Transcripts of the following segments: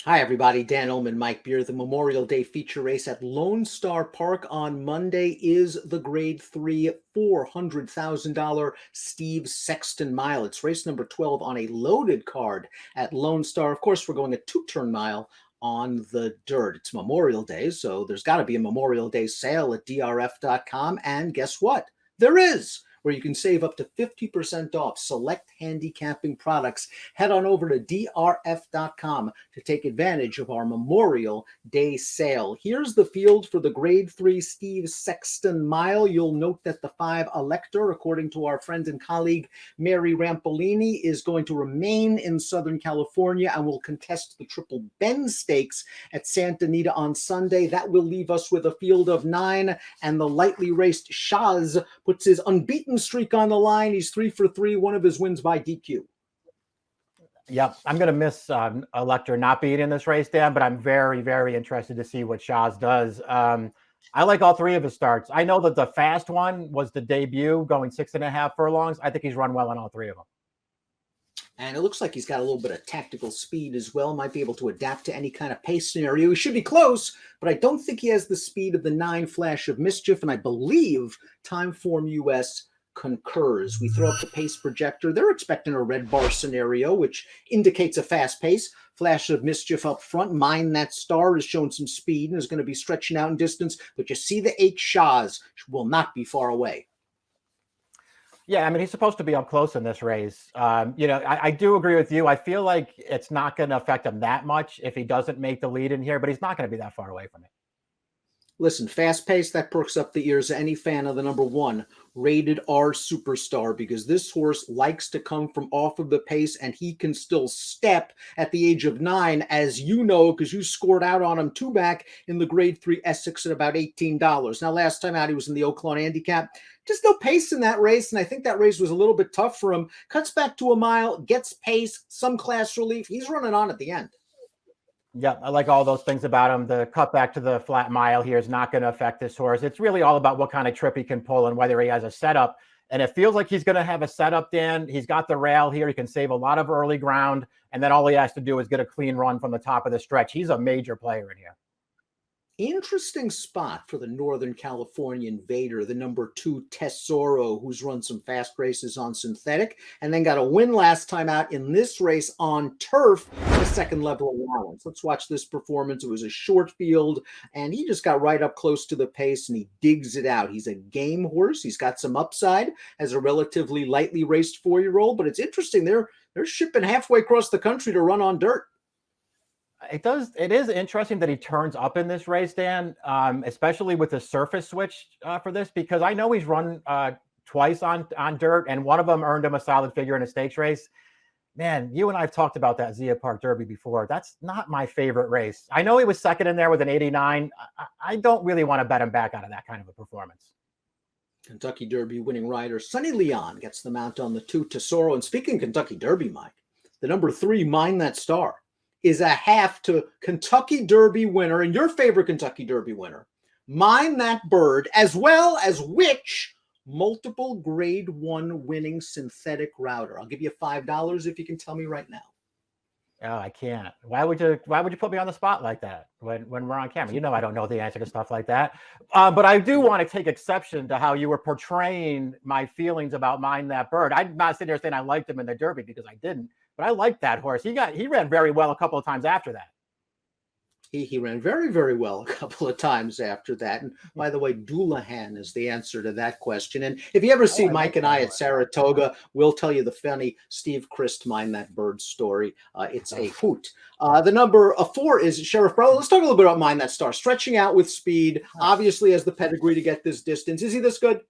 Hi, everybody. Dan Illman, Mike Beer. The Memorial Day feature race at Lone Star Park on Monday is the Grade 3 $400,000 Steve Sexton Mile. It's race number 12 on a loaded card at Lone Star. Of course, we're going a two-turn mile on the dirt. It's Memorial Day, so there's got to be a Memorial Day sale at DRF.com. And guess what? There is, where you can save up to 50% off select handicapping products. Head on over to DRF.com to take advantage of our Memorial Day sale. Here's the field for the Grade 3 Steve Sexton Mile. You'll note that the 5 Elector, according to our friend and colleague Mary Rampolini, is going to remain in Southern California and will contest the Triple Bend Stakes at Santa Anita on Sunday. That will leave us with a field of 9, and the lightly raced Shaz puts his unbeaten streak on the line. He's 3 for 3, one of his wins by DQ. Yep, I'm going to miss Elector not being in this race, Dan, but I'm very, very interested to see what Shaz does. I like all 3 of his starts. I know that the fast one was the debut, going 6.5 furlongs. I think he's run well on all 3 of them. And it looks like he's got a little bit of tactical speed as well. Might be able to adapt to any kind of pace scenario. He should be close, but I don't think he has the speed of the 9 Flash of Mischief, and I believe Timeform US concurs. We throw up the pace projector. They're expecting a red bar scenario, which indicates a fast pace. Flash of Mischief up front. Mind That Star has shown some speed and is going to be stretching out in distance, but you see the 8 Shaz will not be far away. Yeah, I mean, he's supposed to be up close in this race. I do agree with you. I feel like it's not going to affect him that much if he doesn't make the lead in here, but he's not going to be that far away from it. Listen, fast pace, that perks up the ears of any fan of the number 1 Rated R Superstar, because this horse likes to come from off of the pace, and he can still step at the age of 9, as you know, because you scored out on him 2 back in the Grade 3 Essex at about $18. Now, last time out, he was in the Oaklawn Handicap. Just no pace in that race, and I think that race was a little bit tough for him. Cuts back to a mile, gets pace, some class relief. He's running on at the end. Yeah, I like all those things about him. The cut back to the flat mile here is not going to affect this horse. It's really all about what kind of trip he can pull and whether he has a setup. And it feels like he's going to have a setup, Dan. He's got the rail here. He can save a lot of early ground. And then all he has to do is get a clean run from the top of the stretch. He's a major player in here. Interesting spot for the Northern California Invader, the number 2 Tesoro, who's run some fast races on synthetic and then got a win last time out in this race on turf, the second level allowance. Let's watch this performance. It was a short field, and he just got right up close to the pace, and he digs it out. He's a game horse. He's got some upside as a relatively lightly raced 4-year-old, but it's interesting. They're shipping halfway across the country to run on dirt. It is interesting that he turns up in this race, Dan, especially with the surface switch for this, because I know he's run twice on dirt, and one of them earned him a solid figure in a stakes race. Man, you and I have talked about that Zia Park Derby before. That's not my favorite race. I know he was second in there with an 89. I don't really want to bet him back out of that kind of a performance. Kentucky Derby winning rider Sonny Leon gets the mount on the 2 Tesoro. And speaking of Kentucky Derby, Mike, the number 3 Mind That Star is a half to Kentucky Derby winner, and your favorite Kentucky Derby winner, Mind That Bird, as well as which multiple Grade 1 winning synthetic router. I'll give you $5 if you can tell me right now. Oh, I can't. Why would you put me on the spot like that when we're on camera? You know I don't know the answer to stuff like that. But I do want to take exception to how you were portraying my feelings about Mind That Bird. I'm not sitting there saying I liked him in the Derby, because I didn't. But I liked that horse. He ran very well a couple of times after that. He ran very, very well a couple of times after that. And by the way, Doulahan is the answer to that question. And if you ever see Mike and I at Saratoga, we'll tell you the funny Steve Christ Mind That Bird story. It's a hoot. The number 4 is Sheriff Brown. Let's talk a little bit about Mind That Star. Stretching out with speed, obviously has the pedigree to get this distance. Is he this good?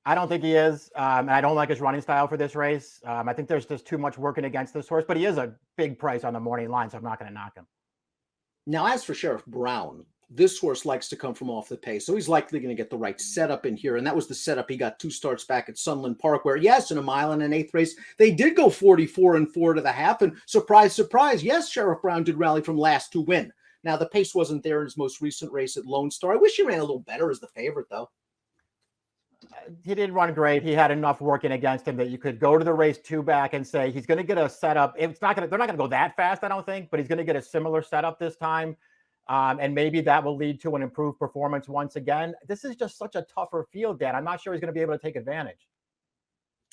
I don't think he is. And I don't like his running style for this race. I think there's just too much working against this horse, but he is a big price on the morning line, so I'm not going to knock him. Now, as for Sheriff Brown, this horse likes to come from off the pace, so he's likely going to get the right setup in here, and that was the setup he got 2 starts back at Sunland Park, where, yes, in a mile and an 8th race, they did go 44 and 4 to the half, and surprise, surprise, yes, Sheriff Brown did rally from last to win. Now, the pace wasn't there in his most recent race at Lone Star. I wish he ran a little better as the favorite, though. He didn't run great. He had enough working against him that you could go to the race 2 back and say he's going to get a setup. They're not going to go that fast, I don't think, but he's going to get a similar setup this time. And maybe that will lead to an improved performance once again. This is just such a tougher field, Dan. I'm not sure he's going to be able to take advantage.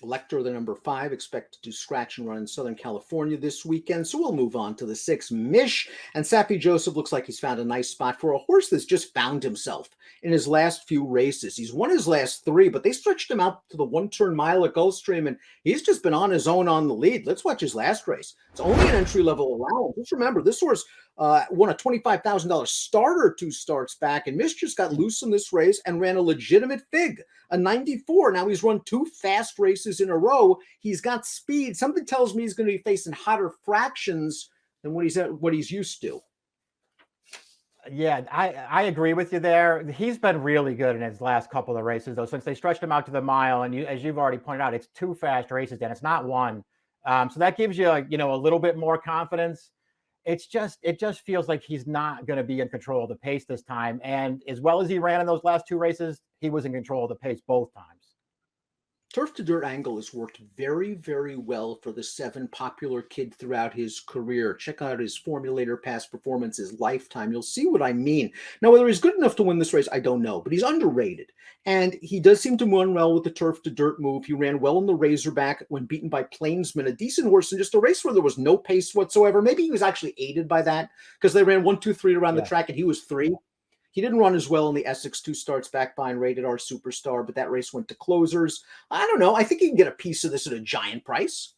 Lecter, the number 5, expected to scratch and run in Southern California this weekend. So we'll move on to the 6, Mish. And Sappy Joseph looks like he's found a nice spot for a horse that's just found himself in his last few races. He's won his last 3, but they stretched him out to the 1-turn mile at Gulfstream, and he's just been on his own on the lead. Let's watch his last race. It's only an entry-level allowance. Just remember, this horse won a $25,000 starter 2 starts back, and Mish just got loose in this race and ran a legitimate fig, a 94. Now he's run 2 fast races in a row. He's got speed. Something tells me he's going to be facing hotter fractions than what he's used to. Yeah, I agree with you there. He's been really good in his last couple of races, though, since they stretched him out to the mile. And as you've already pointed out, it's 2 fast races, and it's not 1. So that gives you, a little bit more confidence. It just feels like he's not going to be in control of the pace this time. And as well as he ran in those last 2 races, he was in control of the pace both times. Turf to dirt angle has worked very, very well for the 7 popular kid throughout his career. Check out his formulator past performances lifetime. You'll see what I mean. Now, whether he's good enough to win this race, I don't know, but he's underrated. And he does seem to run well with the turf to dirt move. He ran well in the Razorback when beaten by Plainsman, a decent horse in just a race where there was no pace whatsoever. Maybe he was actually aided by that because they ran 1, 2, 3 around the track and he was 3. He didn't run as well in the Essex 2 starts back behind Rated R Superstar, but that race went to closers. I don't know. I think he can get a piece of this at a giant price.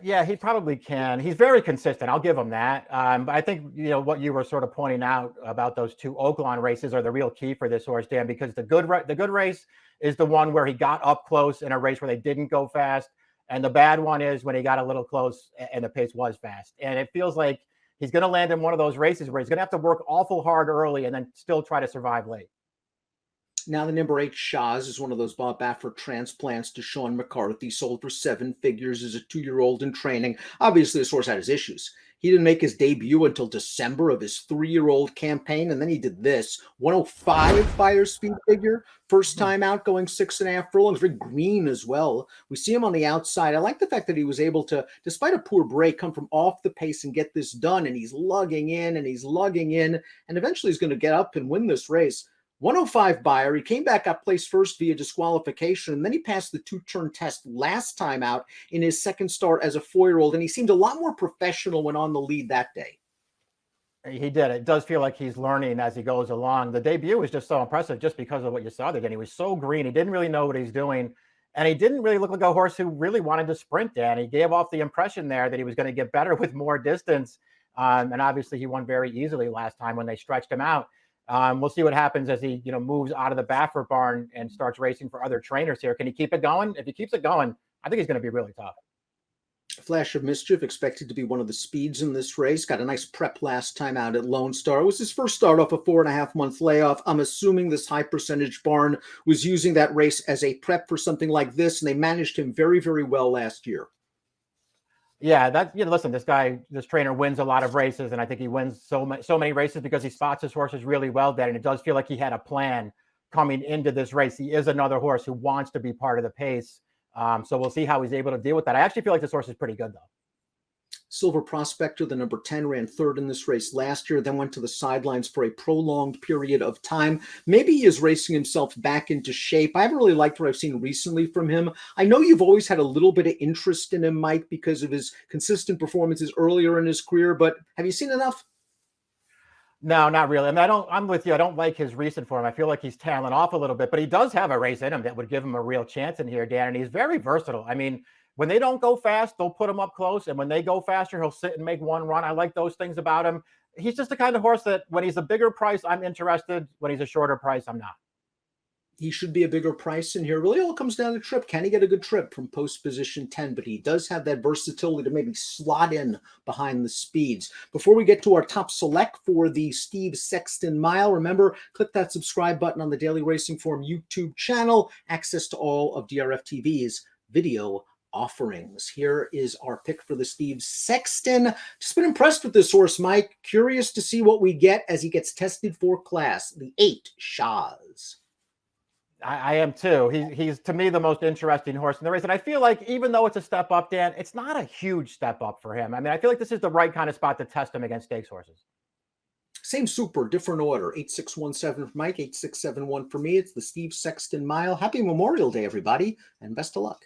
Yeah, he probably can. He's very consistent. I'll give him that. But I think, what you were sort of pointing out about those 2 Oaklawn races are the real key for this horse, Dan, because the good race is the one where he got up close in a race where they didn't go fast. And the bad one is when he got a little close and the pace was fast. And it feels like he's going to land in one of those races where he's going to have to work awful hard early and then still try to survive late. Now, the number 8, Shaz, is one of those Bob Baffert transplants to Sean McCarthy, sold for 7 figures as a 2-year-old in training. Obviously, this horse had his issues. He didn't make his debut until December of his 3-year-old campaign, and then he did this. 105 fire speed figure, first time out, going 6.5 furlongs, very green as well. We see him on the outside. I like the fact that he was able to, despite a poor break, come from off the pace and get this done, and he's lugging in, and eventually he's going to get up and win this race. 105 buyer. He came back up placed first via disqualification, and then he passed the 2-turn test last time out in his second start as a 4-year-old, and he seemed a lot more professional when on the lead that day. He did. It does feel like he's learning as he goes along. The debut was just so impressive just because of what you saw there. And he was so green. He didn't really know what he's doing. And he didn't really look like a horse who really wanted to sprint, Dan. He gave off the impression there that he was going to get better with more distance. And obviously he won very easily last time when they stretched him out. We'll see what happens as he, moves out of the Baffert barn and starts racing for other trainers here. Can he keep it going? If he keeps it going, I think he's going to be really tough. Flash of Mischief, expected to be one of the speeds in this race. Got a nice prep last time out at Lone Star. It was his first start off a 4.5-month layoff. I'm assuming this high percentage barn was using that race as a prep for something like this, and they managed him very, very well last year. Yeah, listen, this trainer wins a lot of races, and I think he wins so many races because he spots his horses really well, Dan, and it does feel like he had a plan coming into this race. He is another horse who wants to be part of the pace. So we'll see how he's able to deal with that. I actually feel like this horse is pretty good, though. Silver Prospector, the number 10, ran 3rd in this race last year, then went to the sidelines for a prolonged period of time. Maybe he is racing himself back into shape. I haven't really liked what I've seen recently from him. I know you've always had a little bit of interest in him, Mike, because of his consistent performances earlier in his career, but have you seen enough? No, not really. I mean, I'm with you. I don't like his recent form. I feel like he's tailing off a little bit, but he does have a race in him that would give him a real chance in here, Dan. And he's very versatile. I mean, when they don't go fast, they'll put him up close. And when they go faster, he'll sit and make one run. I like those things about him. He's just the kind of horse that when he's a bigger price, I'm interested. When he's a shorter price, I'm not. He should be a bigger price in here. Really all comes down to trip. Can he get a good trip from post position 10? But he does have that versatility to maybe slot in behind the speeds. Before we get to our top select for the Steve Sexton Mile, remember, click that subscribe button on the Daily Racing Form YouTube channel. Access to all of DRFTV's video offerings. Here is our pick for the Steve Sexton. Just been impressed with this horse, Mike. Curious to see what we get as he gets tested for class. The 8, Shaz. I am too. He's to me the most interesting horse in the race. And I feel like even though it's a step up, Dan, it's not a huge step up for him. I mean, I feel like this is the right kind of spot to test him against stakes horses. Same super, different order. 8617 for Mike, 8671 for me. It's the Steve Sexton Mile. Happy Memorial Day, everybody, and best of luck.